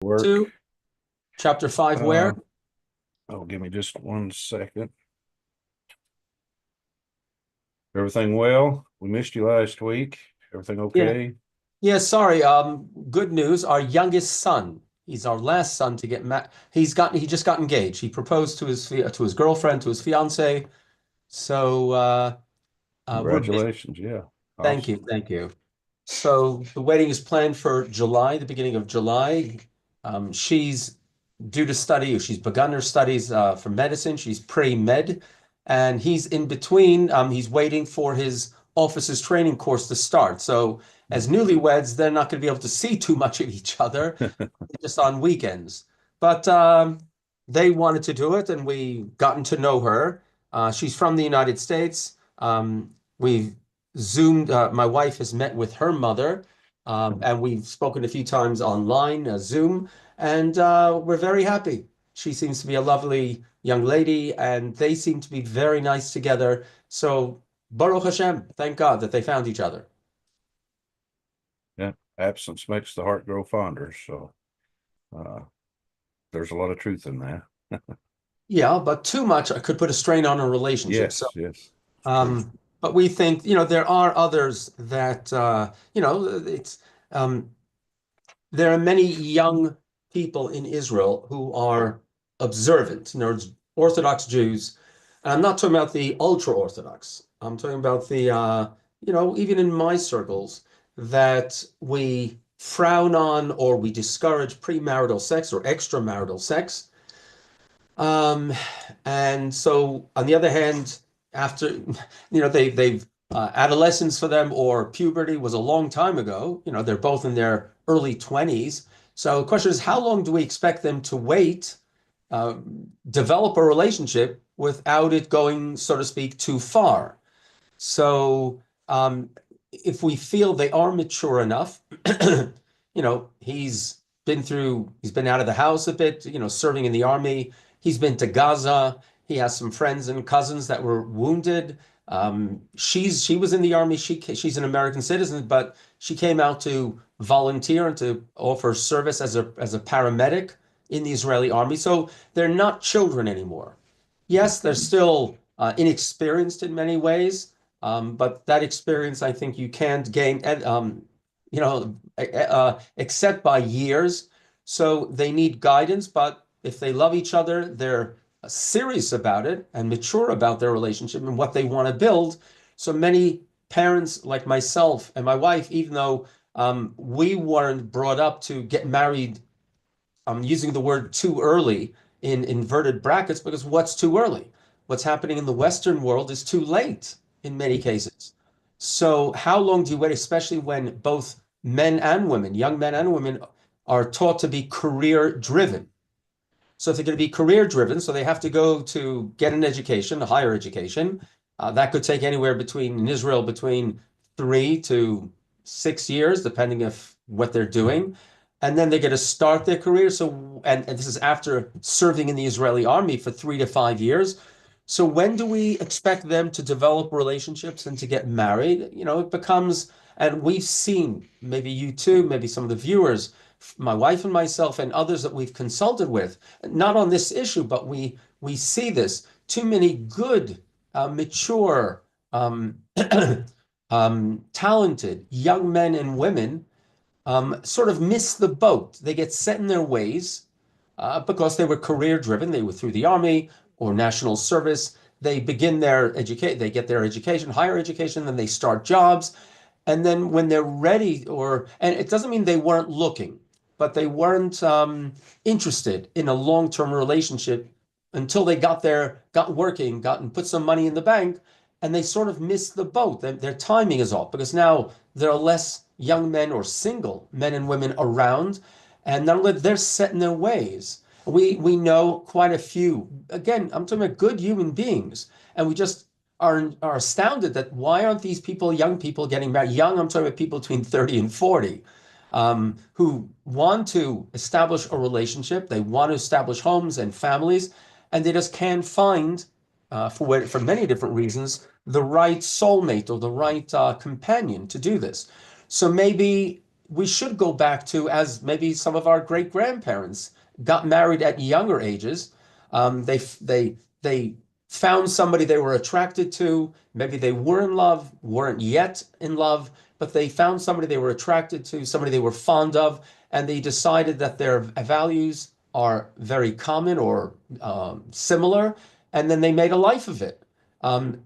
Work. 2, chapter 5, where? Uh, oh, give me just 1 second. Everything well? We missed you last week. Everything Yeah. okay? Yeah, sorry. Good news. Our youngest son, he's our last son to get married. He just got engaged. He proposed to his girlfriend, to his fiance. So we're busy. Congratulations. Yeah. Thank you, Awesome. thank you. So the wedding is planned for July, the beginning of July. She's due to study, or she's begun her studies for medicine. She's pre-med, and he's in between. He's waiting for his officer's training course to start. So as newlyweds, they're not going to be able to see too much of each other, just on weekends. But they wanted to do it, and we've gotten to know her. She's from the United States. We've Zoomed. My wife has met with her mother, and we've spoken a few times online, Zoom, and we're very happy. She seems to be a lovely young lady, and they seem to be very nice together. So, Baruch Hashem, thank God that they found each other. Yeah. Absence makes the heart grow fonder. So uh, there's a lot of truth in that. Yeah, but too much could put a strain on a relationship. So, Yes, yes, it's true. um, but we think, there are others that, um, there are many young people in Israel who are observant, in other words, Orthodox Jews. And I'm not talking about the ultra Orthodox. I'm talking about the, even in my circles, that we frown on or we discourage premarital sex or extramarital sex. Um, and so, on the other hand, after they've adolescence for them or puberty was a long time ago. They're both in their early 20s. So the question is, how long do we expect them to wait, uh, develop a relationship without it going, so to speak, too far? So if we feel they are mature enough, he's been out of the house a bit, serving in the army. He's been to Gaza. He has some friends and cousins that were wounded. She was in the army. She's an American citizen, but she came out to volunteer and to offer service as a paramedic in the Israeli army. So they're not children anymore. Yes, they're still inexperienced in many ways, but that experience, I think, you can't gain, except by years. So they need guidance, but if they love each other, they're serious about it and mature about their relationship and what they want to build. So many parents, like myself and my wife, even though we weren't brought up to get married, I'm using the word too early in inverted brackets because what's too early? What's happening in the Western world is too late in many cases. So, how long do you wait, especially when both men and women, young men and women, are taught to be career driven? So, if they're going to be career driven, so they have to go to get an education, a higher education. That could take anywhere between, in Israel, between 3 to 6 years, depending if what they're doing, and then they get to start their career. So, and this is after serving in the Israeli army for 3 to 5 years. So, when do we expect them to develop relationships and to get married? It becomes, and we've seen, maybe you too, maybe some of the viewers, my wife and myself, and others that we've consulted with, not on this issue, but we see this. Too many good, mature, talented young men and women sort of miss the boat. They get set in their ways because they were career driven. They were through the army or national service. They get their education, higher education, then they start jobs. And then when they're ready, and it doesn't mean they weren't looking, but they weren't interested in a long-term relationship until they got there, got working, got and put some money in the bank, and they sort of missed the boat. Their timing is off because now there are less young men or single men and women around, and not only they're set in their ways. We know quite a few. Again, I'm talking about good human beings, and we just are astounded that why aren't these people, young people, getting married? Young, I'm talking about people between 30 and 40, who want to establish a relationship. They want to establish homes and families, and they just can't find, for many different reasons, the right soulmate or the right companion to do this. So maybe we should go back to, as maybe some of our great grandparents got married at younger ages. They found somebody they were attracted to. Maybe they were in love, weren't yet in love, but they found somebody they were attracted to, somebody they were fond of, and they decided that their values are very common or similar, and then they made a life of it. Um,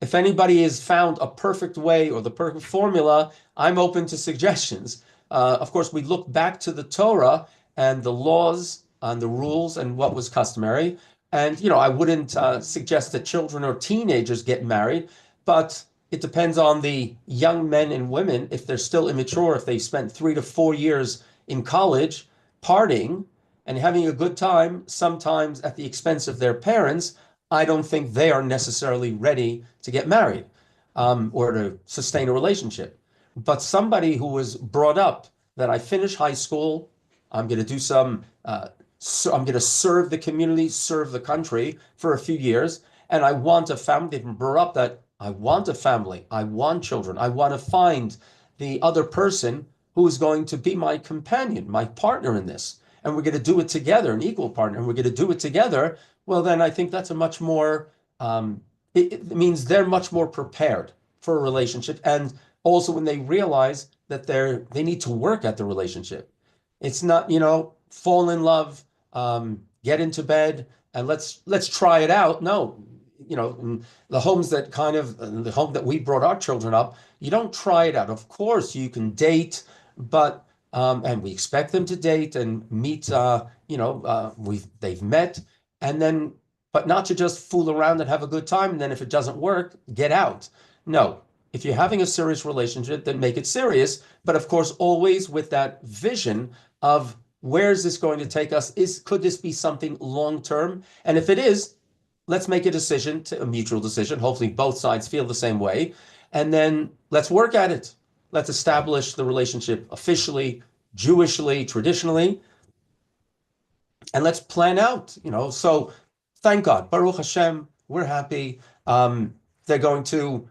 if anybody has found a perfect way or the perfect formula, I'm open to suggestions. Of course, we look back to the Torah and the laws and the rules and what was customary. And, I wouldn't suggest that children or teenagers get married, but it depends on the young men and women. If they're still immature, if they spent 3 to 4 years in college partying and having a good time, sometimes at the expense of their parents, I don't think they are necessarily ready to get married or to sustain a relationship. But somebody who was brought up that I finish high school, I'm going to do so I'm going to serve the community, serve the country for a few years, and I want a family. They've been brought up that I want a family, I want children, I want to find the other person who is going to be my companion, my partner in this, and we're going to do it together, an equal partner, and we're going to do it together. Well, then I think that's a much more, it means they're much more prepared for a relationship. And also when they realize that they need to work at the relationship. It's not, fall in love, get into bed, and let's try it out. No, in the homes that the home that we brought our children up, you don't try it out. Of course, you can date, but and we expect them to date and meet. They've met, and then, but not to just fool around and have a good time, and then if it doesn't work, get out. No, if you're having a serious relationship, then make it serious. But of course, always with that vision of where is this going to take us? Could this be something long term? And if it is, let's make a mutual decision. Hopefully both sides feel the same way. And then let's work at it. Let's establish the relationship officially, Jewishly, traditionally, and let's plan out, So thank God, Baruch Hashem, we're happy. They're going to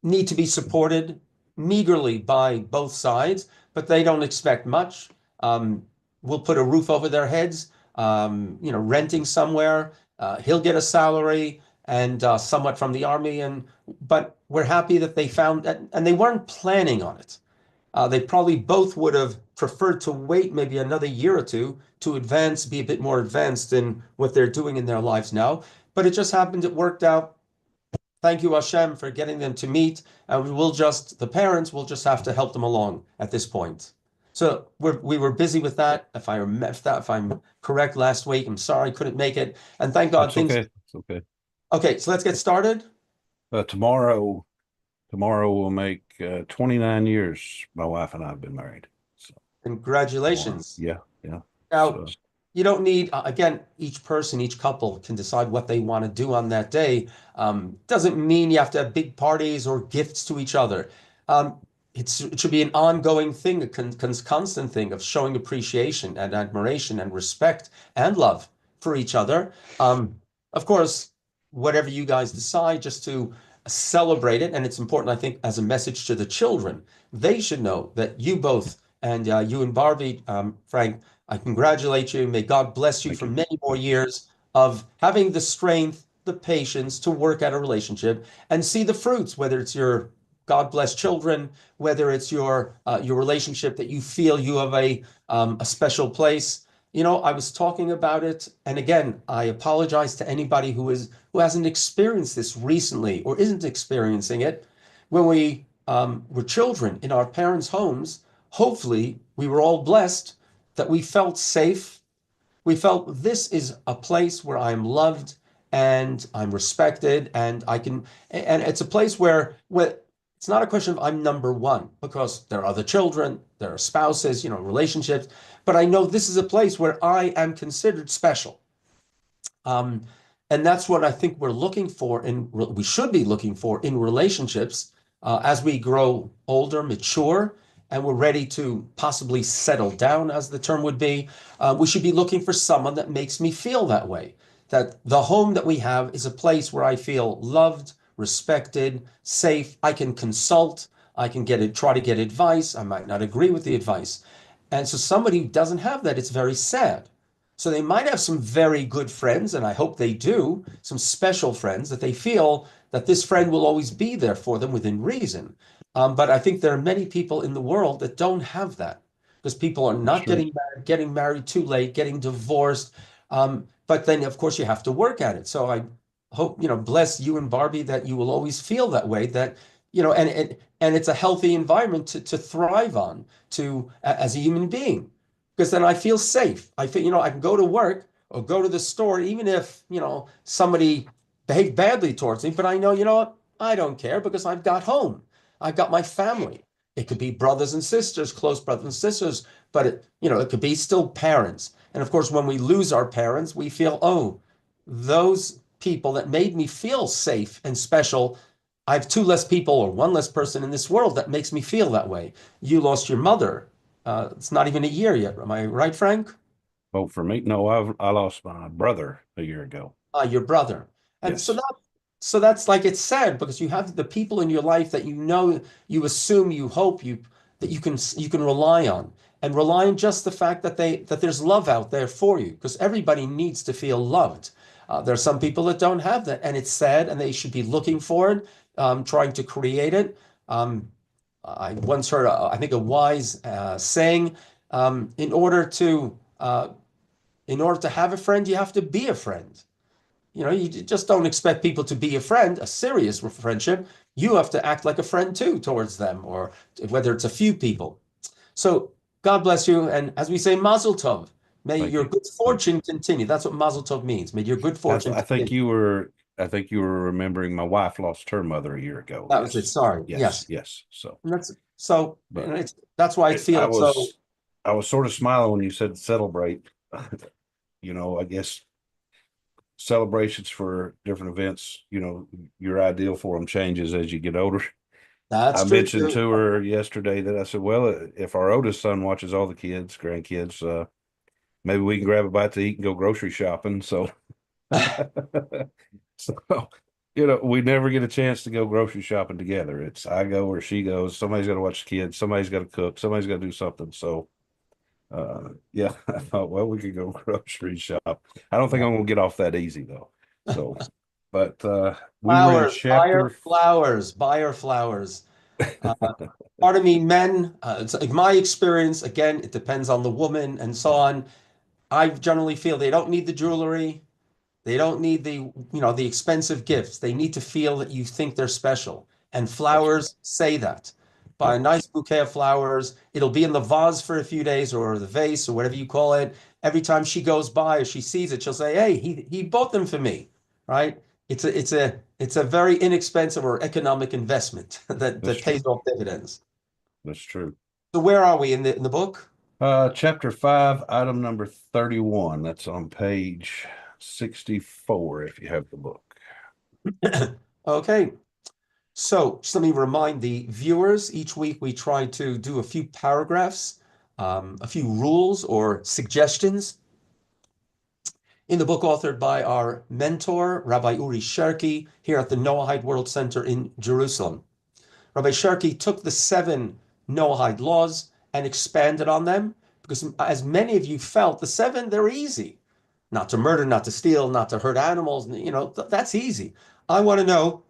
need to be supported meagerly by both sides, but they don't expect much. We'll put a roof over their heads, renting somewhere. He'll get a salary and somewhat from the army, but we're happy that they found that, and they weren't planning on it. They probably both would have preferred to wait maybe another year or two to advance, be a bit more advanced in what they're doing in their lives now. But it just happened, it worked out. Thank you, Hashem, for getting them to meet. And the parents will just have to help them along at this point. So we were busy with that. If I'm correct, last week, I'm sorry I couldn't make it. And thank God That's okay. It's okay. Okay, so let's get started. Tomorrow will make 29 years my wife and I have been married. So congratulations. Yeah. Now, you don't need, again, each person, each couple can decide what they want to do on that day. Doesn't mean you have to have big parties or gifts to each other. It should be an ongoing thing, a constant thing of showing appreciation and admiration and respect and love for each other. Of course, whatever you guys decide, just to celebrate it. And it's important, I think, as a message to the children. They should know that you both, and you and Barbie, Frank, I congratulate you. May God bless you for many more years of having the strength, the patience to work at a relationship and see the fruits, whether it's your God bless children, whether it's your relationship that you feel you have a special place. I was talking about it, and again, I apologize to anybody who hasn't experienced this recently or isn't experiencing it. When we were children in our parents' homes, hopefully we were all blessed that we felt safe. We felt this is a place where I'm loved and I'm respected, and it's a place where it's not a question of I'm number one, because there are other children, there are spouses, relationships, but I know this is a place where I am considered special. And that's what I think we're looking for, we should be looking for in relationships as we grow older, mature, and we're ready to possibly settle down, as the term would be. We should be looking for someone that makes me feel that way, that the home that we have is a place where I feel loved, respected, safe. I can consult. I can try to get advice. I might not agree with the advice. And so somebody who doesn't have that, it's very sad. So they might have some very good friends, and I hope they do, some special friends that they feel that this friend will always be there for them within reason. But I think there are many people in the world that don't have that because people are That's not true. getting married too late, getting divorced. But then, of course, you have to work at it. So I hope, bless you and Barbie that you will always feel that way, that, and it's a healthy environment to thrive on, as a human being, because then I feel safe. I feel, I can go to work or go to the store, even if, somebody behaved badly towards me, but I know, what? I don't care because I've got home. I've got my family. It could be brothers and sisters, close brothers and sisters, but it could be still parents. And of course, when we lose our parents, we feel, oh, those people that made me feel safe and special, I have two less people or one less person in this world that makes me feel that way. You lost your mother. It's not even a year yet. Am I right, Frank? Well, for me, no, I lost my brother a year ago. Your brother. And Yes, so that's like it's sad because you have the people in your life that you assume, you hope that you can rely on and rely on just the fact that there's love out there for you because everybody needs to feel loved. There are some people that don't have that, and it's sad, and they should be looking for it, trying to create it. Um, I once heard, I think, a wise saying: in order to have a friend, you have to be a friend. You just don't expect people to be a friend, a serious friendship. You have to act like a friend too towards them, or whether it's a few people. So God bless you. And as we say, Mazel Tov. May thank your you. good Thank you. fortune continue. That's what Mazel Tov means. May your good fortune I think continue. you were remembering my wife lost her mother a year ago. That was it. Yes. Sorry. Yes. Yes. Yes. So, And that's so, but that's why I it, I feel so. was, I was sort of smiling when you said celebrate. I guess celebrations for different events, your ideal for them changes as you get older. I That's true mentioned too. to her yesterday that I said, well, if our oldest son watches all the kids, grandkids, maybe we can grab a bite to eat and go grocery shopping. So, so, we never get a chance to go grocery shopping together. It's I go or she goes. Somebody's got to watch the kids. Somebody's got to cook. Somebody's got to do something. So, yeah, I thought, well, we could go grocery shop. I don't think Yeah. I'm gonna get off that easy though. So, but we were in Flowers, buy her chapter. flowers, buy her flowers. Uh, Part of me, men, it's like my experience, again, it depends on the woman and so on. I generally feel they don't need the jewelry. They don't need the expensive gifts. They need to feel that you think they're special. And That's right. flowers say that. Buy Yep. a nice bouquet of flowers. It'll be in the vase for a few days or the vase or whatever you call it. Every time she goes by or she sees it, she'll say, "Hey, he bought them for me." Right? It's a very inexpensive or economic investment That's that pays true. off dividends. That's true. So where are we in the book? Chapter 5, item number 31. That's on page 64 if you have the book. Okay. So just let me remind the viewers, each week we try to do a few paragraphs, a few rules or suggestions in the book authored by our mentor, Rabbi Oury Cherki, here at the Noahide World Center in Jerusalem. Rabbi Cherki took the 7 Noahide laws and expanded on them because, as many of you felt, the 7, they're easy. Not to murder, not to steal, not to hurt animals, that's easy. I want to know,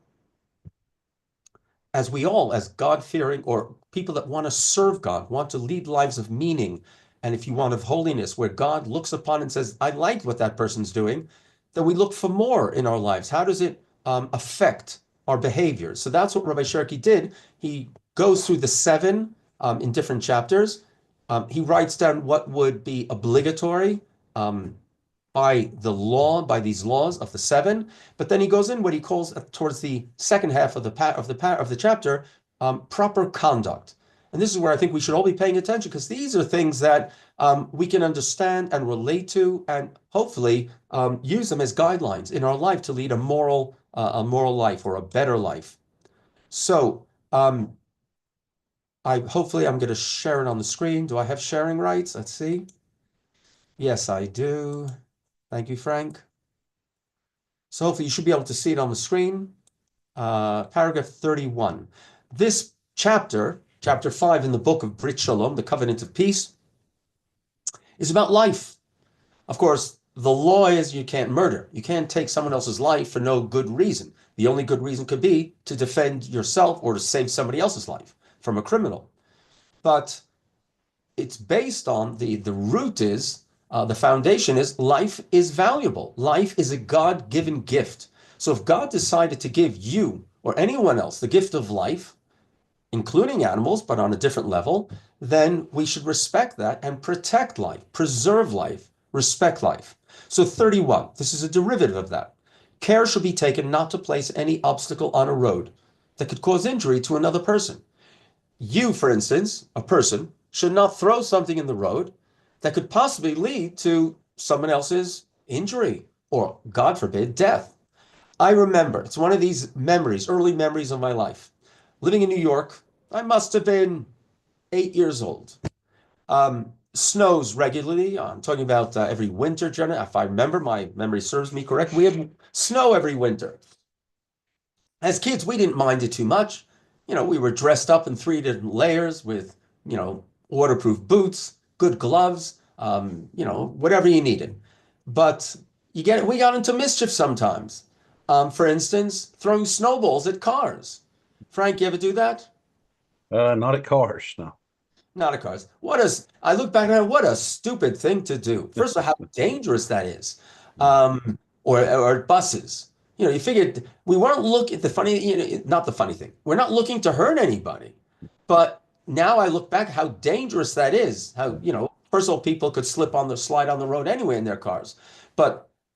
as we all, as God-fearing or people that want to serve God, want to lead lives of meaning, and if you want of holiness, where God looks upon and says, I like what that person's doing, then we look for more in our lives. How does it affect our behavior? So that's what Rabbi Cherki did. He goes through the 7 in different chapters. He writes down what would be obligatory, um, by these laws of the 7. But then he goes in what he calls, towards the second half of the chapter, proper conduct. And this is where I think we should all be paying attention because these are things that we can understand and relate to, and hopefully use them as guidelines in our life to lead a moral life or a better life. So hopefully I'm going to share it on the screen. Do I have sharing rights? Let's see. Yes, I do. Thank you, Frank. So hopefully you should be able to see it on the screen. Paragraph 31. This chapter 5 in the book of Brit Shalom, the covenant of peace, is about life. Of course, the law is you can't murder. You can't take someone else's life for no good reason. The only good reason could be to defend yourself or to save somebody else's life from a criminal. But it's based on the root is the foundation is life is valuable. Life is a God-given gift. So if God decided to give you or anyone else the gift of life, including animals, but on a different level, then we should respect that and protect life, preserve life, respect life. So 31, this is a derivative of that. Care should be taken not to place any obstacle on a road that could cause injury to another person. You, for instance, a person, should not throw something in the road that could possibly lead to someone else's injury or, God forbid, death. I remember, it's one of these memories, early memories of my life. Living in New York, I must have been 8 years old. Snows regularly. I'm talking about every winter, if I remember, my memory serves me correct. We had snow every winter. As kids, we didn't mind it too much. We were dressed up in 3 different layers with, waterproof boots, good gloves, whatever you needed. But we got into mischief sometimes. For instance, throwing snowballs at cars. Frank, you ever do that? Not at cars, no. Not at cars. I look back at what a stupid thing to do. First of all, how dangerous that is. Or buses. You figured we weren't looking at the funny, not the funny thing. We're not looking to hurt anybody. But now I look back how dangerous that is. How, first of all, people could slide on the road anyway in their cars.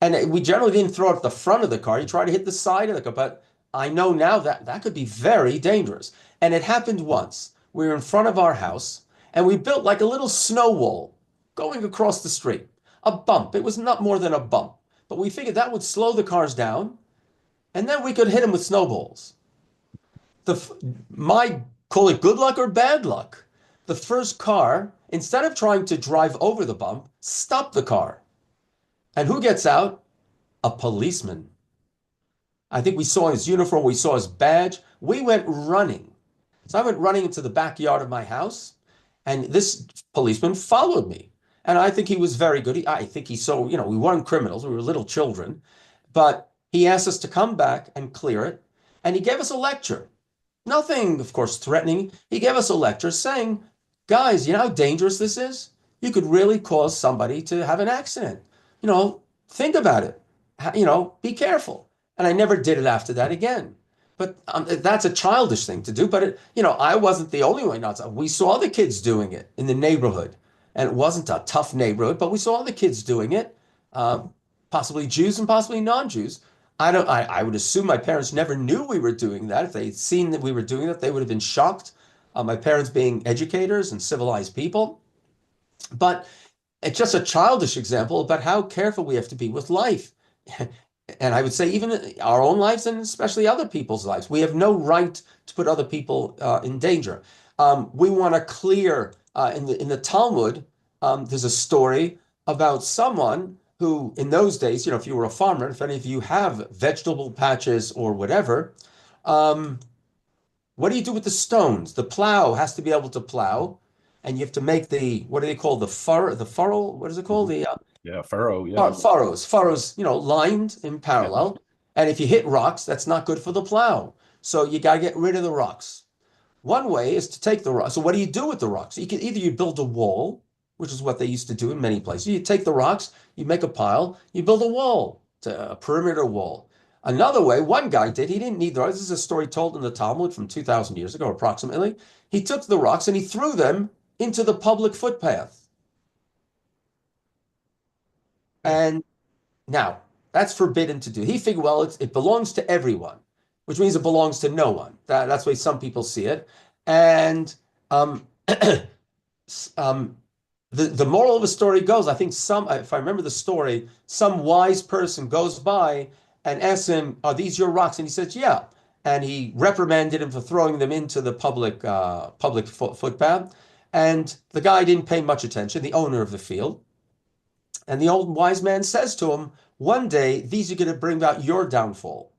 And we generally didn't throw it at the front of the car. You try to hit the side of the car. But I know now that could be very dangerous. And it happened once. We were in front of our house and we built like a little snow wall going across the street. A bump. It was not more than a bump. But we figured that would slow the cars down. And then we could hit them with snowballs. Call it good luck or bad luck. The first car, instead of trying to drive over the bump, stopped the car. And who gets out? A policeman. I think we saw his uniform, we saw his badge. We went running. So I went running into the backyard of my house, and this policeman followed me. And I think he was very good. I think he saw, we weren't criminals, we were little children. But he asked us to come back and clear it. And he gave us a lecture. Nothing, of course, threatening. He gave us a lecture saying, guys, you know how dangerous this is? You could really cause somebody to have an accident. Think about it. Be careful. And I never did it after that again. But that's a childish thing to do. But, I wasn't the only one. We saw other kids doing it in the neighborhood. And it wasn't a tough neighborhood, but we saw other kids doing it, possibly Jews and possibly non-Jews. I would assume my parents never knew we were doing that. If they'd seen that we were doing that, they would have been shocked. My parents being educators and civilized people. But it's just a childish example about how careful we have to be with life. And I would say even our own lives and especially other people's lives. We have no right to put other people in danger. We want to clear, in the Talmud, there's a story about someone who, in those days, if you were a farmer, if any of you have vegetable patches or whatever, what do you do with the stones? The plow has to be able to plow, and you have to make what do they call the furrow? What is it called? Furrow, yeah. Furrows, lined in parallel. And if you hit rocks, that's not good for the plow. So you got to get rid of the rocks. One way is to take the rocks. So what do you do with the rocks? You build a wall, which is what they used to do in many places. You take the rocks, you make a pile, you build a wall, a perimeter wall. Another way, one guy did, he didn't need the rocks. This is a story told in the Talmud from 2,000 years ago, approximately. He took the rocks and he threw them into the public footpath. And now, that's forbidden to do. He figured, well, it belongs to everyone, which means it belongs to no one. That's the way some people see it. And the moral of the story goes, I think if I remember the story, some wise person goes by and asks him, are these your rocks? And he says, yeah. And he reprimanded him for throwing them into the public footpath. And the guy didn't pay much attention, the owner of the field. And the old wise man says to him, one day, these are going to bring about your downfall.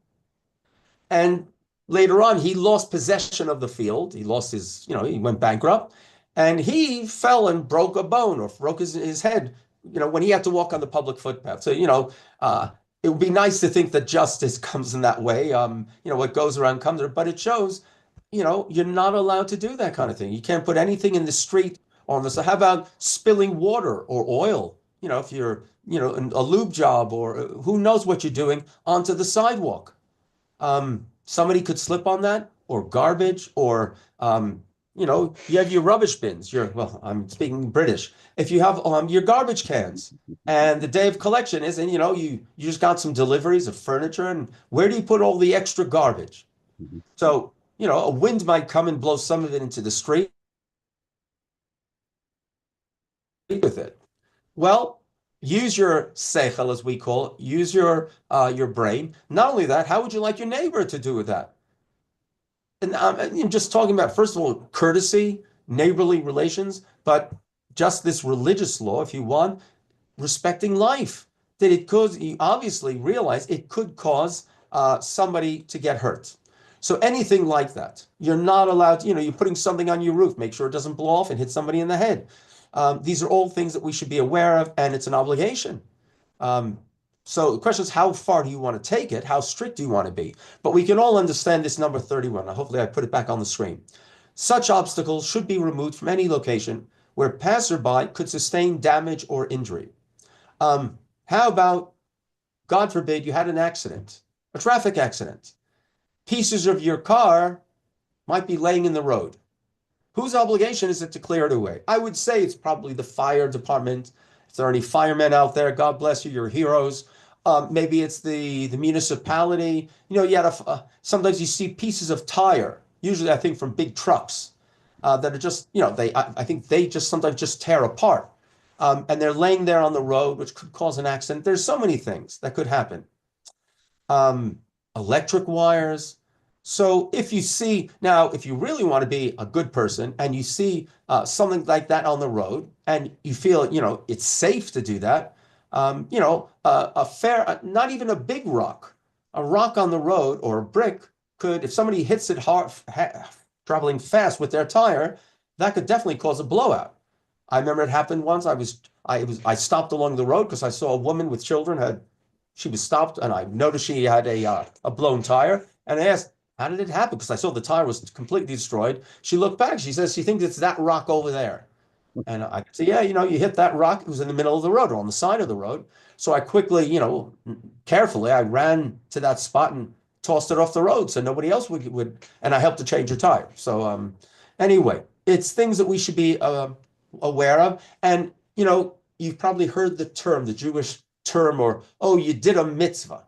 And later on, he lost possession of the field. He lost his, he went bankrupt, and he fell and broke a bone or broke his head, when he had to walk on the public footpath. So, it would be nice to think that justice comes in that way. What goes around comes around, but it shows, you're not allowed to do that kind of thing. You can't put anything in the street or on the, so how about spilling water or oil? If you're, a lube job or who knows what you're doing onto the sidewalk. Somebody could slip on that, or garbage, or you have your rubbish bins. Well, I'm speaking British. If you have your garbage cans, and the day of collection is, and you just got some deliveries of furniture, and where do you put all the extra garbage? Mhm. So a wind might come and blow some of it into the street with it. Well, use your seichel, as we call it. Use your brain. Not only that, how would you like your neighbor to do with that? And I'm just talking about, first of all, courtesy, neighborly relations, but just this religious law, if you want, respecting life, that it could, you obviously realize it could cause somebody to get hurt. So anything like that, you're not allowed, you're putting something on your roof, make sure it doesn't blow off and hit somebody in the head. These are all things that we should be aware of, and it's an obligation. Um, so the question is, how far do you want to take it? How strict do you want to be? But we can all understand this number 31. Now, hopefully I put it back on the screen. Such obstacles should be removed from any location where passerby could sustain damage or injury. How about, God forbid, you had an accident, a traffic accident. Pieces of your car might be laying in the road. Whose obligation is it to clear it away? I would say it's probably the fire department. If there are any firemen out there, God bless you, you're heroes. Maybe it's the municipality. Sometimes you see pieces of tire, usually I think from big trucks, that are just, I think they just sometimes just tear apart. And they're laying there on the road, which could cause an accident. There's so many things that could happen. um, Electric wires. So if you see, now, if you really want to be a good person and you see something like that on the road and you feel, it's safe to do that, a fair, not even a big rock, a rock on the road or a brick could, if somebody hits it hard, traveling fast with their tire, that could definitely cause a blowout. I remember it happened once. I stopped along the road because I saw a woman with children she was stopped, and I noticed she had a blown tire. And I asked, how did it happen? Because I saw the tire was completely destroyed. She looked back. She says she thinks it's that rock over there. And I said, yeah, you hit that rock. It was in the middle of the road or on the side of the road. So I quickly, carefully, I ran to that spot and tossed it off the road so nobody else would, and I helped to change her tire. So anyway, it's things that we should be aware of. And, you've probably heard the term, the Jewish term, or, oh, you did a mitzvah.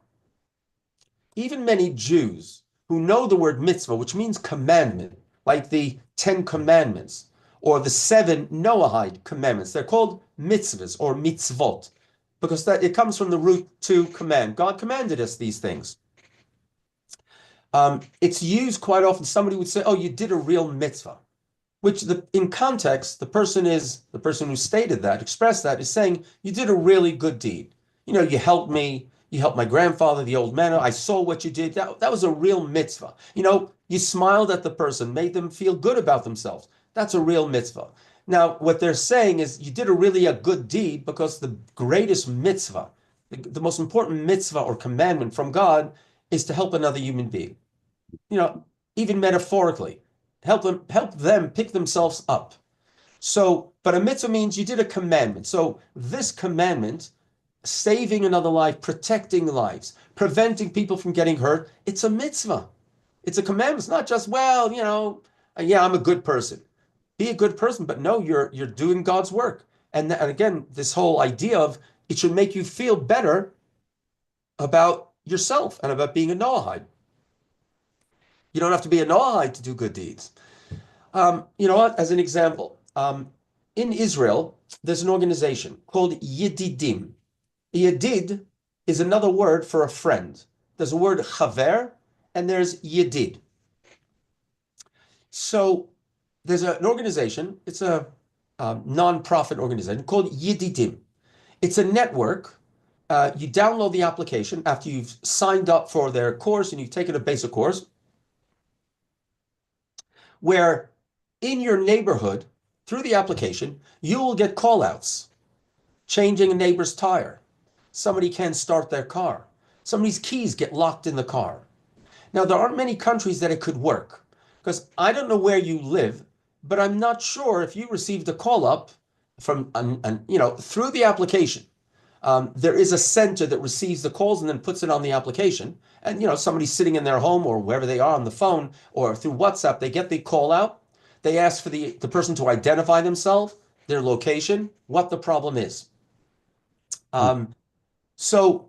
Even many Jews who know the word mitzvah, which means commandment, like the 10 Commandments or the 7 Noahide commandments, they're called mitzvahs or mitzvot because it comes from the root to command. God commanded us these things. It's used quite often. Somebody would say, oh, you did a real mitzvah, which in context, the person who stated that, expressed that, is saying, you did a really good deed. You helped me, you helped my grandfather, the old man. I saw what you did. That was a real mitzvah. You smiled at the person, made them feel good about themselves. That's a real mitzvah. Now, what they're saying is you did a good deed because the greatest mitzvah, the most important mitzvah or commandment from God is to help another human being. Even metaphorically, help them pick themselves up. So, but a mitzvah means you did a commandment. So this commandment, saving another life, protecting lives, preventing people from getting hurt, it's a mitzvah. It's a commandment. It's not just, well, yeah, I'm a good person. Be a good person, but no, you're doing God's work. And again, this whole idea of it should make you feel better about yourself and about being a Noahide. You don't have to be a Noahide to do good deeds. You know what? As an example, in Israel, there's an organization called Yedidim. Yedid is another word for a friend. There's a word chaver, and there's Yedid. So there's an organization. It's a non-profit organization called Yedidim. It's a network. You download the application after you've signed up for their course and you've taken a basic course. where in your neighborhood, through the application, you will get call outs, changing a neighbor's tire. Somebody can't start their car. Somebody's keys get locked in the car. Now, there aren't many countries that it could work because I don't know where you live, but I'm not sure if you received a call up from, through the application. There is a center that receives the calls and then puts it on the application. And, somebody's sitting in their home or wherever they are on the phone or through WhatsApp, they get the call out. They ask for the person to identify themselves, their location, what the problem is. So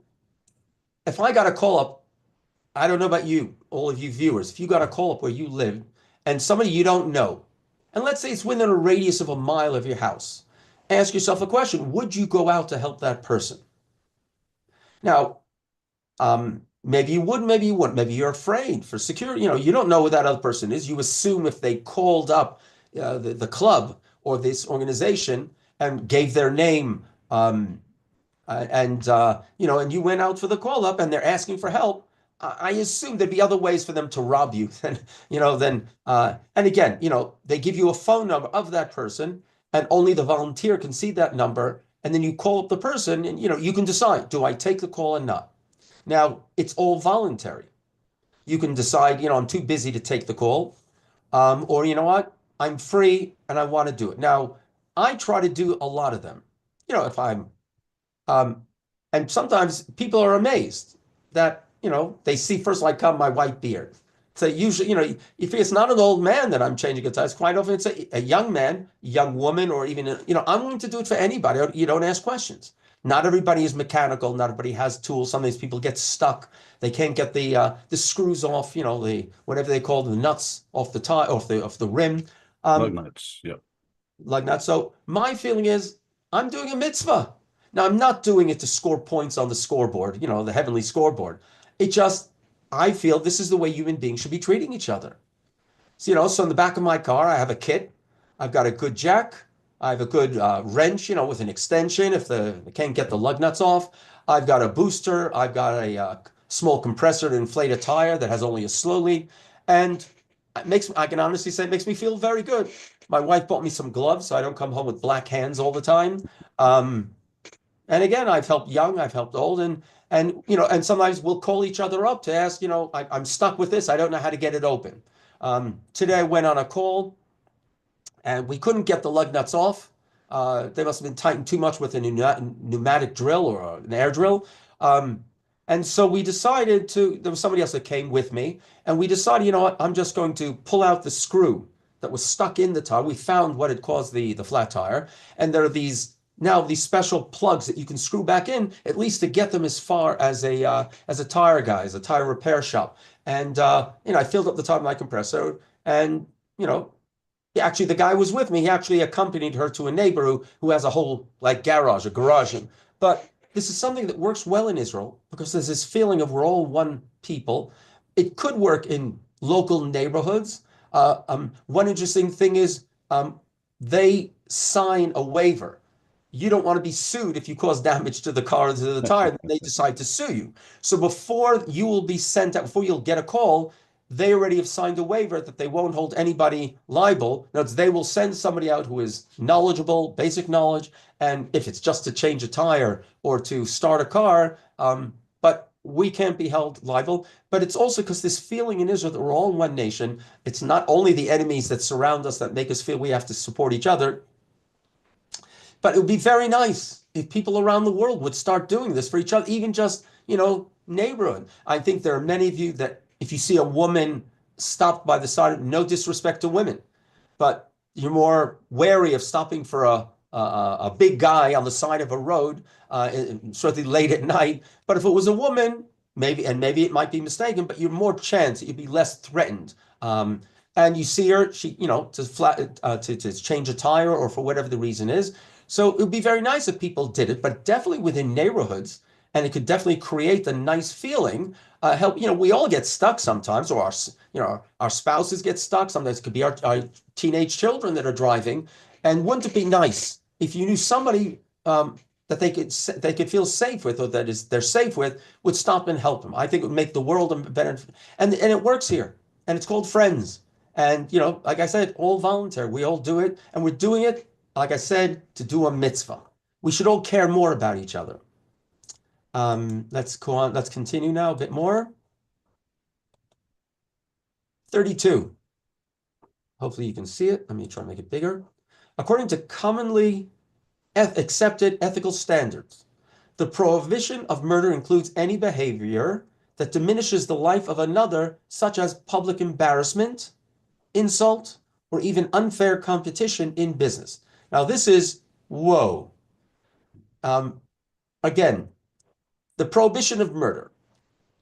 if I got a call up, I don't know about you, all of you viewers, if you got a call up where you live and somebody you don't know, and let's say it's within a radius of a mile of your house, ask yourself a question. Would you go out to help that person? Now, maybe you would, maybe you wouldn't. Maybe you're afraid for security. You don't know who that other person is. You assume if they called up the club or this organization and gave their name, and you went out for the call up and they're asking for help. I assume there'd be other ways for them to rob you and again, they give you a phone number of that person and only the volunteer can see that number. And then you call up the person and, you can decide, do I take the call or not? Now, it's all voluntary. You can decide, I'm too busy to take the call. Or you know what? I'm free and I want to do it. Now, I try to do a lot of them. If I'm and sometimes people are amazed that, they see first like my white beard. So usually, if it's not an old man that I'm changing a tire, it's quite often it's a young man, young woman, or even, I'm willing to do it for anybody. You don't ask questions. Not everybody is mechanical. Not everybody has tools. Some of these people get stuck. They can't get the screws off, the whatever they call the nuts off the tire, off the rim. Lug nuts. Yep. Lug nuts. So my feeling is I'm doing a mitzvah. Now, I'm not doing it to score points on the scoreboard, the heavenly scoreboard. I feel this is the way human beings should be treating each other. So in the back of my car, I have a kit. I've got a good jack. I have a good wrench, with an extension if I can't get the lug nuts off. I've got a booster. I've got a small compressor to inflate a tire that has only a slow lead. And I can honestly say it makes me feel very good. My wife bought me some gloves so I don't come home with black hands all the time. And again, I've helped young, I've helped old, and sometimes we'll call each other up to ask, I'm stuck with this, I don't know how to get it open. Today I went on a call and we couldn't get the lug nuts off. They must have been tightened too much with a pneumatic drill or an air drill. And so we decided there was somebody else that came with me, and we decided, you know what, I'm just going to pull out the screw that was stuck in the tire. We found what had caused the flat tire, and there are these special plugs that you can screw back in, at least to get them as far as a tire guy, as a tire repair shop. And I filled up the tire with my compressor, and actually the guy was with me. He actually accompanied her to a neighbor who has a whole garage, a garage. But this is something that works well in Israel because there's this feeling of we're all one people. It could work in local neighborhoods. One interesting thing is they sign a waiver. You don't want to be sued if you cause damage to the car or to the tire. They decide to sue you. So before you will be sent out, before you'll get a call, they already have signed a waiver that they won't hold anybody liable. Now, they will send somebody out who is knowledgeable, basic knowledge, and if it's just to change a tire or to start a car, but we can't be held liable. But it's also because this feeling in Israel that we're all one nation. It's not only the enemies that surround us that make us feel we have to support each other, but it would be very nice if people around the world would start doing this for each other, even just, neighborhood. I think there are many of you that if you see a woman stopped by the side, no disrespect to women, but you're more wary of stopping for a big guy on the side of a road, certainly late at night. But if it was a woman, maybe it might be mistaken, but you're more chance that you'd be less threatened. And you see her, to change a tire or for whatever the reason is. So it would be very nice if people did it, but definitely within neighborhoods, and it could definitely create a nice feeling. Help, we all get stuck sometimes, or our spouses get stuck. Sometimes it could be our teenage children that are driving. And wouldn't it be nice if you knew somebody that they could feel safe with, or they're safe with, would stop and help them? I think it would make the world a better. And it works here, and it's called Friends. And, like I said, all voluntary. We all do it. And we're doing it, like I said, to do a mitzvah. We should all care more about each other. Let's go on. Let's continue now a bit more. 32. Hopefully you can see it. Let me try to make it bigger. According to commonly accepted ethical standards, the prohibition of murder includes any behavior that diminishes the life of another, such as public embarrassment, insult, or even unfair competition in business. Now, this is, whoa. Um, Again, the prohibition of murder.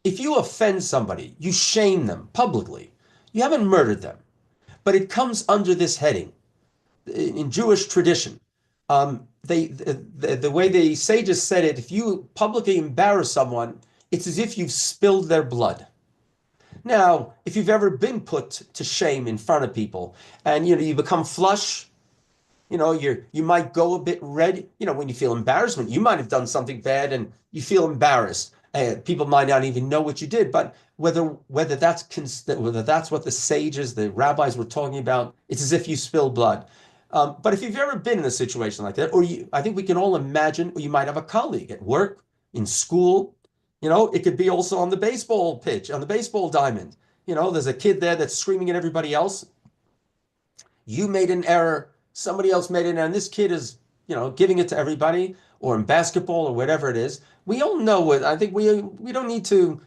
If you offend somebody, you shame them publicly, you haven't murdered them, but it comes under this heading. In Jewish tradition, the way the sages said it, if you publicly embarrass someone, it's as if you've spilled their blood. Now, if you've ever been put to shame in front of people and you become flush, you might go a bit red. When you feel embarrassment, you might have done something bad and you feel embarrassed. People might not even know what you did, but whether that's what the sages, the rabbis were talking about, it's as if you spill blood. But if you've ever been in a situation like that, I think we can all imagine, or you might have a colleague at work, in school. It could be also on the baseball pitch, on the baseball diamond. There's a kid there that's screaming at everybody else. You made an error, somebody else made an error, and this kid is, giving it to everybody, or in basketball or whatever it is. We all know it. I think we don't need to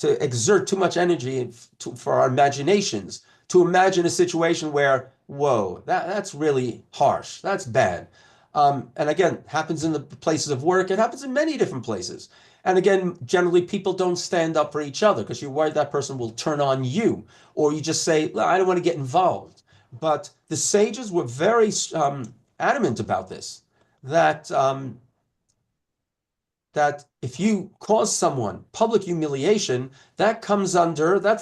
exert too much energy for our imaginations to imagine a situation where, whoa, that's really harsh. That's bad. And again, happens in the places of work. It happens in many different places. And again, generally people don't stand up for each other because you're worried that person will turn on you, or you just say, I don't want to get involved. But the sages were very adamant about this, that that if you cause someone public humiliation, that's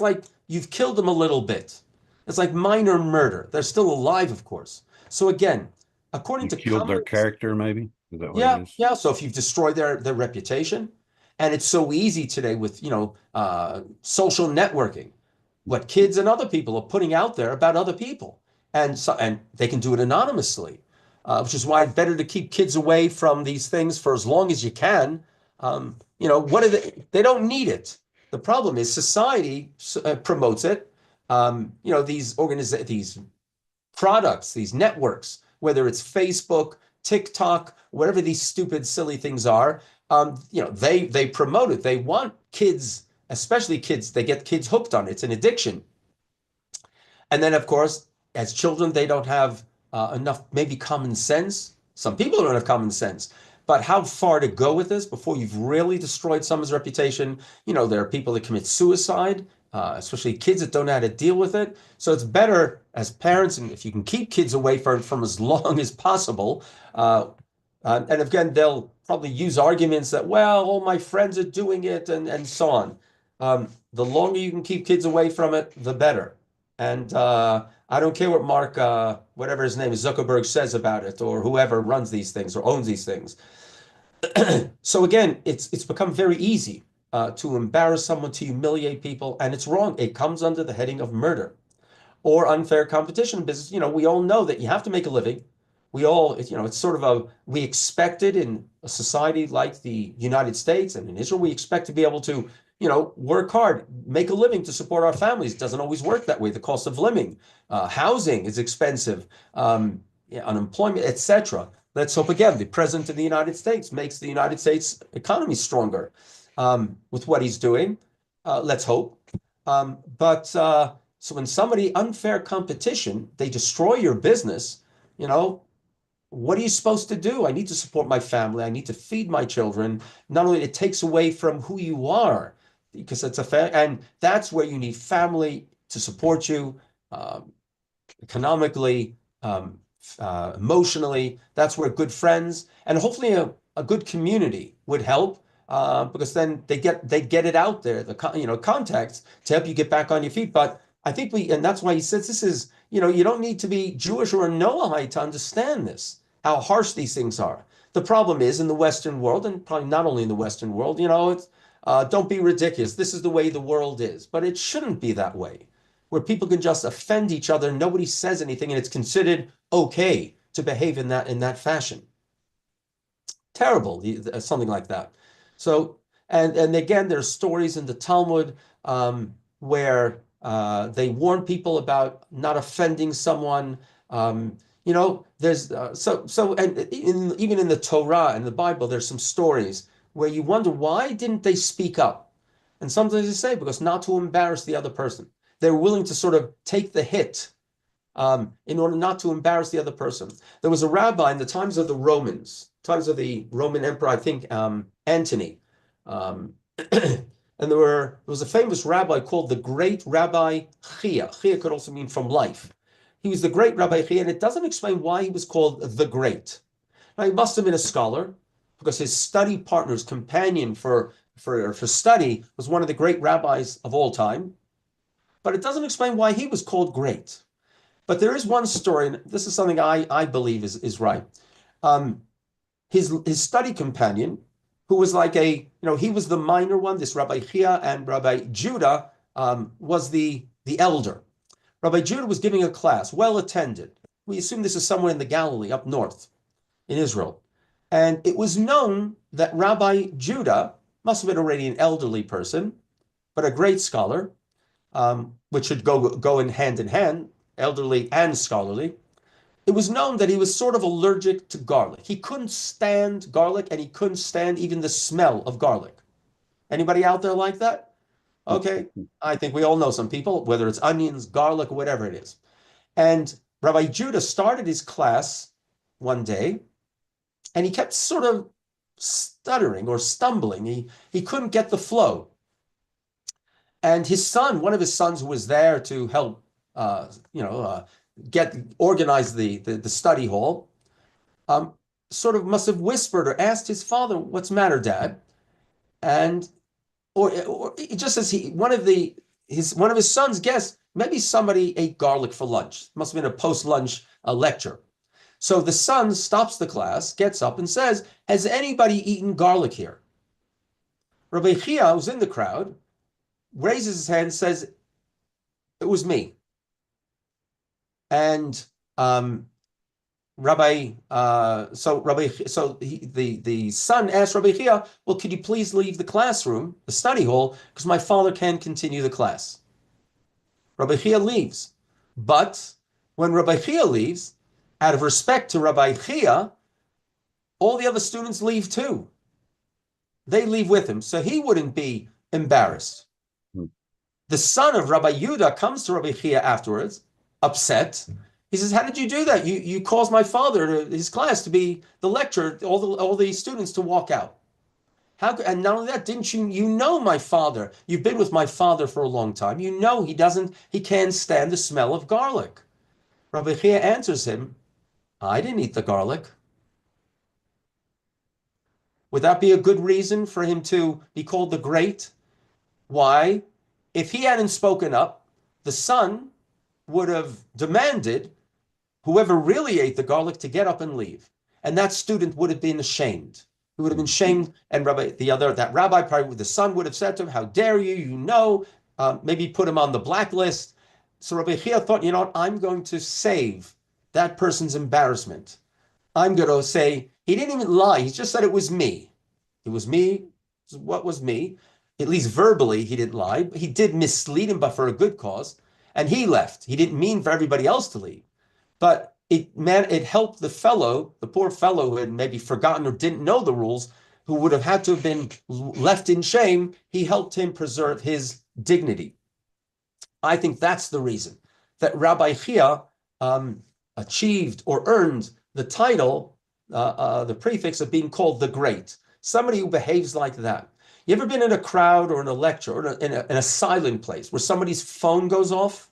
like you've killed them a little bit. It's like minor murder. They're still alive, of course. So again, according You to killed their common, character, maybe? Is that what it yeah, is? yeah. So if you've destroyed their reputation, and it's so easy today with social networking, what kids and other people are putting out there about other people, and they can do it anonymously, which is why it's better to keep kids away from these things for as long as you can. What are they don't need it. The problem is society promotes it. These products, these networks, whether it's Facebook, TikTok, whatever these stupid, silly things are, they promote it. They want kids, especially kids, they get kids hooked on it. It's an addiction. And then, of course, as children, they don't have enough, maybe common sense. Some people don't have common sense. But how far to go with this before you've really destroyed someone's reputation? There are people that commit suicide, especially kids that don't know how to deal with it. So it's better as parents, and if you can keep kids away from as long as possible. And again, they'll probably use arguments that, well, all my friends are doing it, and so on. The longer you can keep kids away from it, the better. And I don't care what Mark, whatever his name is, Zuckerberg says about it, or whoever runs these things or owns these things. So again, it's become very easy to embarrass someone, to humiliate people, and it's wrong. It comes under the heading of murder or unfair competition in business. We all know that you have to make a living. It's sort of we expect it in a society like the United States and in Israel. We expect to be able to, work hard, make a living to support our families. It doesn't always work that way. The cost of living, housing is expensive, unemployment, etc. Let's hope again, the president of the United States makes the United States economy stronger with what he's doing. Let's hope. So when somebody unfair competition, they destroy your business, you know, what are you supposed to do? I need to support my family. I need to feed my children. Not only it takes away from who you are, because it's and that's where you need family to support you economically, emotionally. That's where good friends and hopefully a good community would help. Because then they get it out there, contacts to help you get back on your feet. But I think and that's why he says this is, you don't need to be Jewish or a Noahide to understand this, how harsh these things are. The problem is in the Western world, and probably not only in the Western world, it's don't be ridiculous. This is the way the world is, but it shouldn't be that way. where people can just offend each other, nobody says anything, and it's considered okay to behave in that fashion. Terrible, something like that. So, and again, there's stories in the Talmud where they warn people about not offending someone. There's and even in the Torah and the Bible, there's some stories where you wonder why didn't they speak up? And sometimes they say because not to embarrass the other person. They're willing to sort of take the hit in order not to embarrass the other person. There was a rabbi in the times of the Romans, times of the Roman Emperor, I think Antony, and there was a famous rabbi called the Great Rabbi Chia. Chia could also mean from life. He was the Great Rabbi Chia, and it doesn't explain why he was called the Great. Now, he must have been a scholar because his study partner's companion for study was one of the great rabbis of all time. But it doesn't explain why he was called great. But there is one story, and this is something I believe is right. His study companion, who was like he was the minor one, this Rabbi Chia, and Rabbi Judah was the elder. Rabbi Judah was giving a class, well attended. We assume this is somewhere in the Galilee, up north in Israel. And it was known that Rabbi Judah must have been already an elderly person, but a great scholar, which should go in hand, elderly and scholarly. It was known that he was sort of allergic to garlic. He couldn't stand garlic, and he couldn't stand even the smell of garlic. Anybody out there like that? Okay, I think we all know some people, whether it's onions, garlic, or whatever it is. And Rabbi Judah started his class one day, and he kept sort of stuttering or stumbling. He couldn't get the flow. And his son, one of his sons who was there to help, organize the study hall, sort of must have whispered or asked his father, "What's the matter, Dad?" And or just as one of his sons guessed, maybe somebody ate garlic for lunch. Must have been a post-lunch lecture. So the son stops the class, gets up, and says, "Has anybody eaten garlic here?" Rabbi Chia, who's in the crowd, raises his hand and says, "It was me." And the son asked Rabbi Chia, "Well, could you please leave the classroom, the study hall, because my father can't continue the class." Rabbi Chia leaves. But when Rabbi Chia leaves, out of respect to Rabbi Chia, all the other students leave too. They leave with him, so he wouldn't be embarrassed. The son of Rabbi Yehuda comes to Rabbi Chia afterwards, upset. He says, "How did you do that? You caused my father to his class to be the lecturer, all the students to walk out. And not only that, didn't you know my father? You've been with my father for a long time. You know he can't stand the smell of garlic." Rabbi Chia answers him, "I didn't eat the garlic." Would that be a good reason for him to be called the great? Why? If he hadn't spoken up, the son would have demanded whoever really ate the garlic to get up and leave. And that student would have been ashamed. He would have been shamed. And that rabbi, probably the son would have said to him, "How dare you? You know," maybe put him on the blacklist. So Rabbi Chia thought, you know what, I'm going to save that person's embarrassment. I'm going to say, he didn't even lie. He just said it was me. It was me. What was me? At least verbally, he didn't lie. He did mislead him, but for a good cause. And he left. He didn't mean for everybody else to leave. But it helped the poor fellow who had maybe forgotten or didn't know the rules, who would have had to have been left in shame. He helped him preserve his dignity. I think that's the reason that Rabbi Chia achieved or earned the title, the prefix of being called the Great. Somebody who behaves like that. You ever been in a crowd or in a lecture or in a silent place where somebody's phone goes off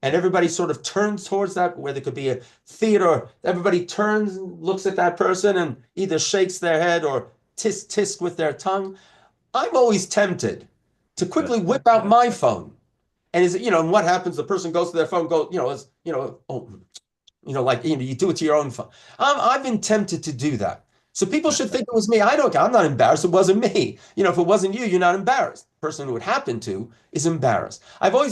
and everybody sort of turns towards that, where there could be a theater, everybody turns, looks at that person and either shakes their head or tisk with their tongue? I'm always tempted to quickly whip out my phone. And and what happens? The person goes to their phone, you do it to your own phone. I've been tempted to do that So people should think it was me. I'm not embarrassed. It wasn't me. If it wasn't you, you're not embarrassed. The person who it happened to is embarrassed.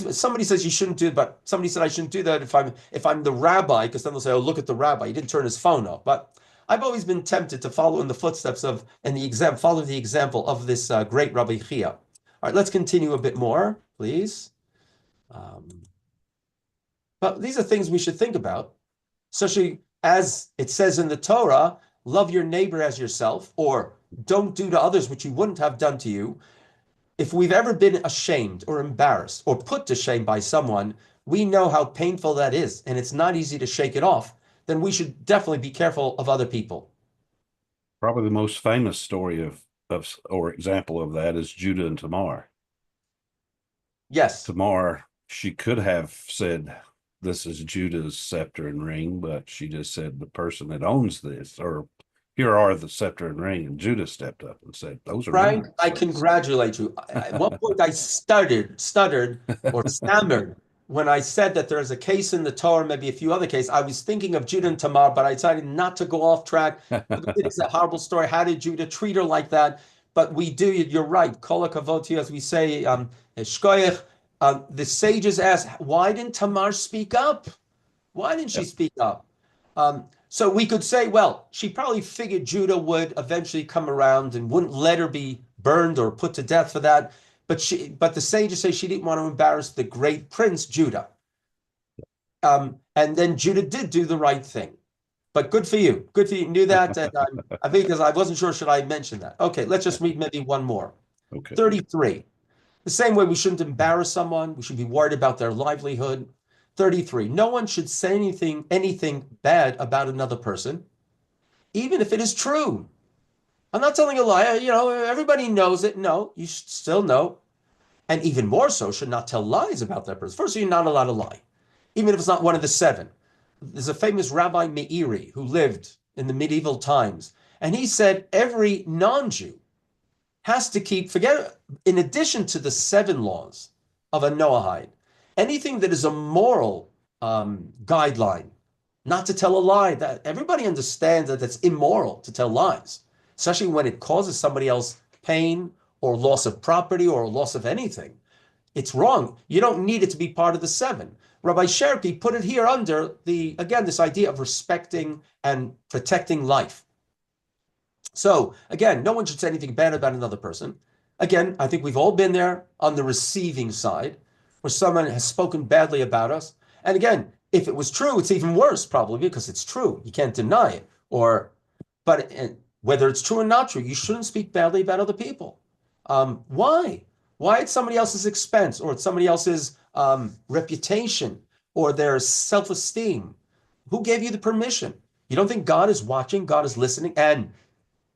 Somebody says you shouldn't do it, but somebody said I shouldn't do that if I'm the rabbi, because then they'll say, oh, look at the rabbi. He didn't turn his phone off. But I've always been tempted to follow in the footsteps of and follow the example of this great Rabbi Chia. All right, let's continue a bit more, please. But these are things we should think about, especially as it says in the Torah, love your neighbor as yourself, or don't do to others what you wouldn't have done to you. If we've ever been ashamed or embarrassed or put to shame by someone, we know how painful that is, and it's not easy to shake it off. Then we should definitely be careful of other people. Probably the most famous story of or example of that is Judah and Tamar. Yes. Tamar, she could have said, this is Judah's scepter and ring, but she just said the person that owns this, or here are the scepter and ring, and Judah stepped up and said, those are Right? mine. I congratulate you. At one point, I stuttered, or stammered when I said that there's a case in the Torah, maybe a few other cases. I was thinking of Judah and Tamar, but I decided not to go off track because it is a horrible story. How did Judah treat her like that? But we do, you're right. Kol hakavod to you, as we say, shkoyach. The sages ask, why didn't Tamar speak up? Why didn't she speak up? So we could say, well, she probably figured Judah would eventually come around and wouldn't let her be burned or put to death for that. But the sages say she didn't want to embarrass the great prince Judah. And then Judah did do the right thing. But good for you. Good for you. Knew that. And I think because I wasn't sure, should I mention that? Okay, let's just read maybe one more. Okay. 33. The same way we shouldn't embarrass someone. We should be worried about their livelihood. 33. No one should say anything bad about another person, even if it is true. I'm not telling a lie. Everybody knows it. No, you should still know. And even more so, should not tell lies about that person. First, you're not allowed to lie, even if it's not one of the seven. There's a famous Rabbi Meiri who lived in the medieval times, and he said every non-Jew has to in addition to the 7 laws of a Noahide, anything that is a moral guideline, not to tell a lie, that everybody understands that it's immoral to tell lies, especially when it causes somebody else pain or loss of property or loss of anything. It's wrong. You don't need it to be part of the 7. Rabbi Cherki put it here under this idea of respecting and protecting life. So again, no one should say anything bad about another person. Again, I think we've all been there on the receiving side where someone has spoken badly about us. And again, if it was true, it's even worse probably because it's true. You can't deny it. But whether it's true or not true, you shouldn't speak badly about other people. Why? Why at somebody else's expense or at somebody else's reputation or their self-esteem? Who gave you the permission? You don't think God is watching, God is listening and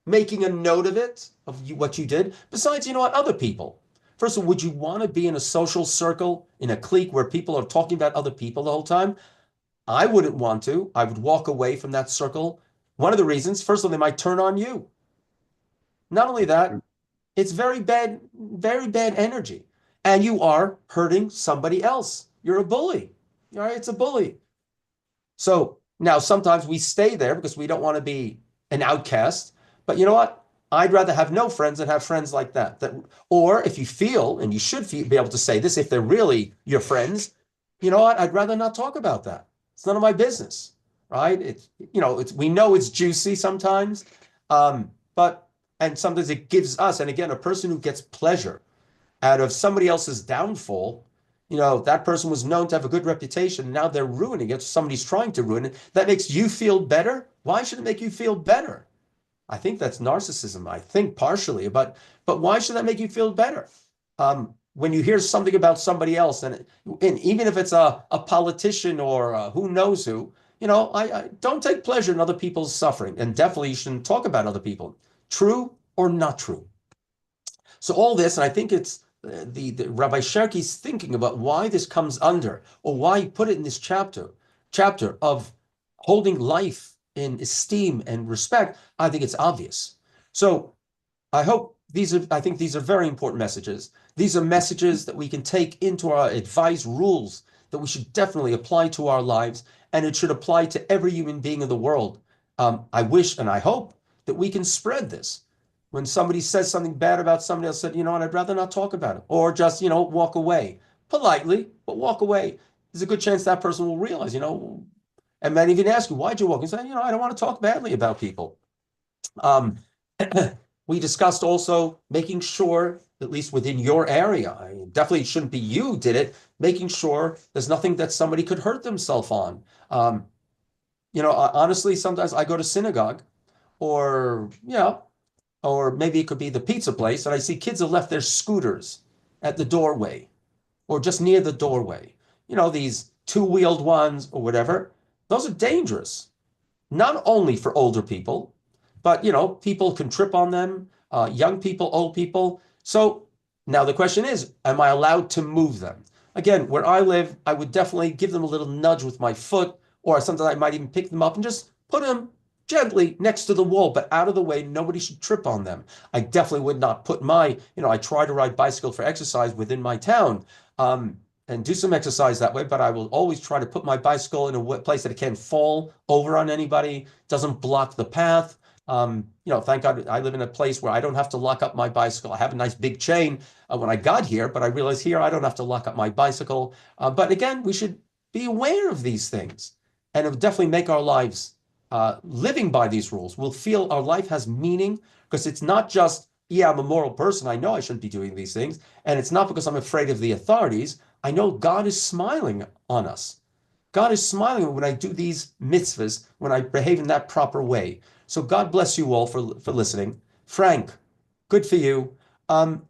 making a note of it, what you did? Besides, other people. First of all, would you want to be in a social circle, in a clique where people are talking about other people the whole time? I wouldn't want to. I would walk away from that circle. One of the reasons, first of all, they might turn on you. Not only that, it's very bad energy. And you are hurting somebody else. You're a bully. All right, it's a bully. So now sometimes we stay there because we don't want to be an outcast. But you know what? I'd rather have no friends than have friends like that. Or if you feel, and you should be able to say this, if they're really your friends, you know what? I'd rather not talk about that. It's none of my business, right? We know it's juicy sometimes, and sometimes it gives us, and again, a person who gets pleasure out of somebody else's downfall, that person was known to have a good reputation. Now they're ruining it. Somebody's trying to ruin it. That makes you feel better. Why should it make you feel better? I think that's narcissism. I think partially, but why should that make you feel better? When you hear something about somebody else, and even if it's a politician or who knows who, I don't take pleasure in other people's suffering, and definitely you shouldn't talk about other people, true or not true. So all this, and I think it's the Rabbi Cherki's thinking about why this comes under, or why he put it in this chapter of holding life in esteem and respect. I think it's obvious. So I think these are very important messages. These are messages that we can take into our advice rules that we should definitely apply to our lives, and it should apply to every human being in the world. I wish and I hope that we can spread this. When somebody says something bad about somebody else, said, you know what, I'd rather not talk about it, or just, walk away politely, but walk away. There's a good chance that person will realize, and might even ask you, why'd you walk? You say, I don't want to talk badly about people. Um, we discussed also making sure, at least within your area, definitely shouldn't be you did it, making sure there's nothing that somebody could hurt themselves on. Honestly, sometimes I go to synagogue or, or maybe it could be the pizza place, and I see kids have left their scooters at the doorway or just near the doorway. These two-wheeled ones or whatever. Those are dangerous, not only for older people, but people can trip on them, young people, old people. So now the question is, am I allowed to move them? Again, where I live, I would definitely give them a little nudge with my foot, or sometimes I might even pick them up and just put them gently next to the wall, but out of the way. Nobody should trip on them. I definitely would not put I try to ride bicycle for exercise within my town. And do some exercise that way, but I will always try to put my bicycle in a place that it can't fall over on anybody, doesn't block the path. Thank God I live in a place where I don't have to lock up my bicycle. I have a nice big chain when I got here, but I realized here I don't have to lock up my bicycle. But again, we should be aware of these things, and it will definitely make our lives living by these rules. We'll feel our life has meaning because it's not just, yeah, I'm a moral person. I know I shouldn't be doing these things. And it's not because I'm afraid of the authorities. I know God is smiling on us. God is smiling when I do these mitzvahs, when I behave in that proper way. So God bless you all for listening. Frank, good for you.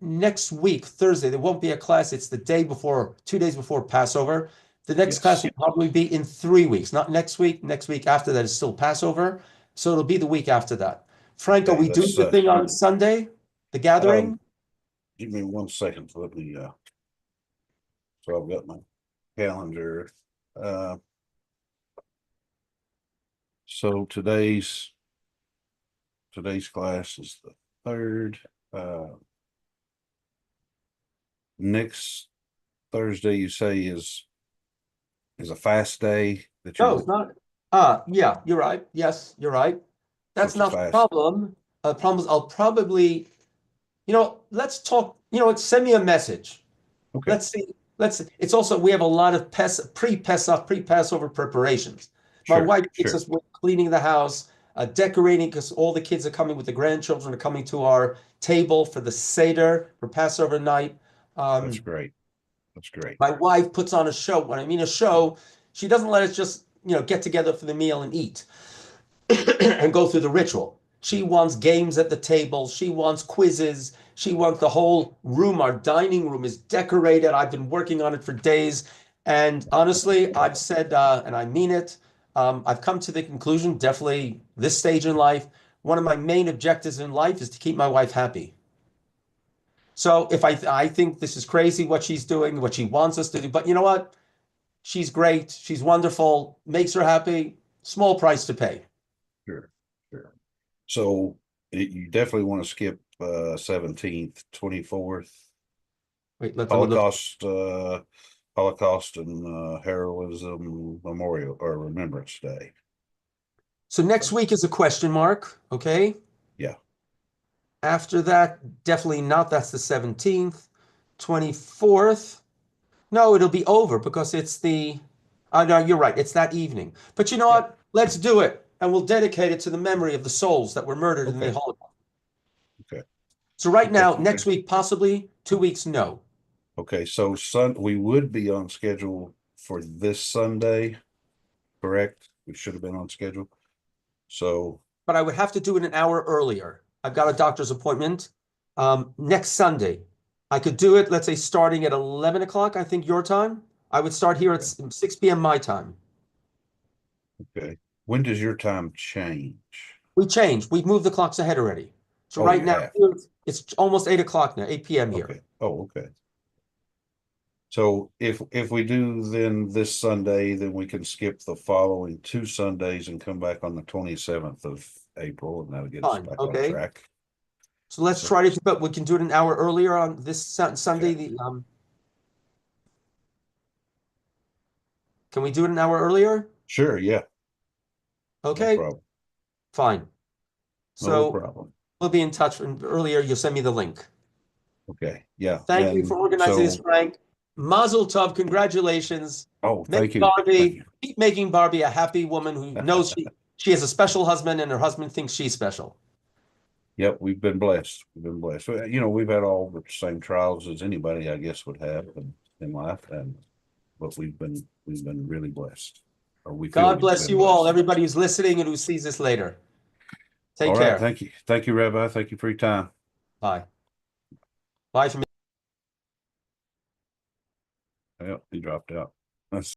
Next week, Thursday, there won't be a class. It's the day before, 2 days before Passover. The next class Yes. will probably be in 3 weeks, not next week. Next week after that is still Passover. So it'll be the week after that. Frank, are Okay. we doing Let's the thing on Sunday? The gathering? give me 1 second. Let me so I've got my calendar. Uh so today's class is the third. Next Thursday you say is a fast day that No, it's you not. Yeah, you're right. Yes, you're right. so That's it's a not the fast. problem. Problem is I'll probably, let's talk, send me a message. Okay, Let's see. It's also, we have a lot of pre-Pesach, pre-Passover preparations. My sure, wife takes sure. us with cleaning the house, decorating, because all the kids are coming with the grandchildren are coming to our table for the Seder for Passover night. That's Um, great. That's great. my wife puts on a show. When I mean a show, she doesn't let us just, get together for the meal and eat and go through the ritual. She wants games at the table. She wants quizzes. She wants the whole room. Our dining room is decorated. I've been working on it for days. And honestly, I've said, and I mean it, I've come to the conclusion, definitely this stage in life, one of my main objectives in life is to keep my wife happy. So if I think this is crazy what she's doing, what she wants us to do, but you know what? She's great. She's wonderful. Makes her happy. Small price to pay. Sure, sure. So you definitely want to skip 17th, 24th, Wait, let me look. Holocaust and Heroism Memorial or Remembrance Day. So next week is a question mark, okay? Yeah. After that, definitely not. That's the 17th. 24th. No, it'll be over because it's the. No, you're right. It's that evening. But you know Yeah. what? Let's do it. And we'll dedicate it to the memory of the souls that were murdered in the Okay. Holocaust. Okay. So right Okay. now, next week, possibly 2 weeks, no. Okay. So we would be on schedule for this Sunday, correct? We should have been on schedule. So But I would have to do it an hour earlier. I've got a doctor's appointment next Sunday. I could do it, let's say, starting at 11 o'clock, I think your time. I would start here at okay. 6 p.m. my time. Okay. When does your time change? We changed. We've moved the clocks ahead already. So Oh, right you now, have. it's almost 8 o'clock now, 8 p.m. here. Okay. Oh, okay. So if we do then this Sunday, then we can skip the following 2 Sundays and come back on the 27th of April, and that'll get us Fine. back on Okay. track. So let's So, try to, but we can do it an hour earlier on this Sunday. okay. Can we do it an hour earlier? Sure, yeah, no Okay. problem. Fine. No So problem. we'll be in touch. And earlier, you'll send me the link. Okay. Yeah. Thank you for And organizing this, so, Frank. Mazel tov, congratulations. oh, Make thank you. Thank Barbie, you. keep making Barbie a happy woman who knows she has a special husband and her husband thinks she's special. Yep, we've been blessed. We've been blessed. You know, we've had all the same trials as anybody, I guess, would have in life, and but we've been really blessed, or we feel God we've bless been you all, blessed. everybody who's listening and who sees this later. Take All right, care. thank you, Rabbi. Thank you for your time. Bye. Bye for me. Yep, he dropped out.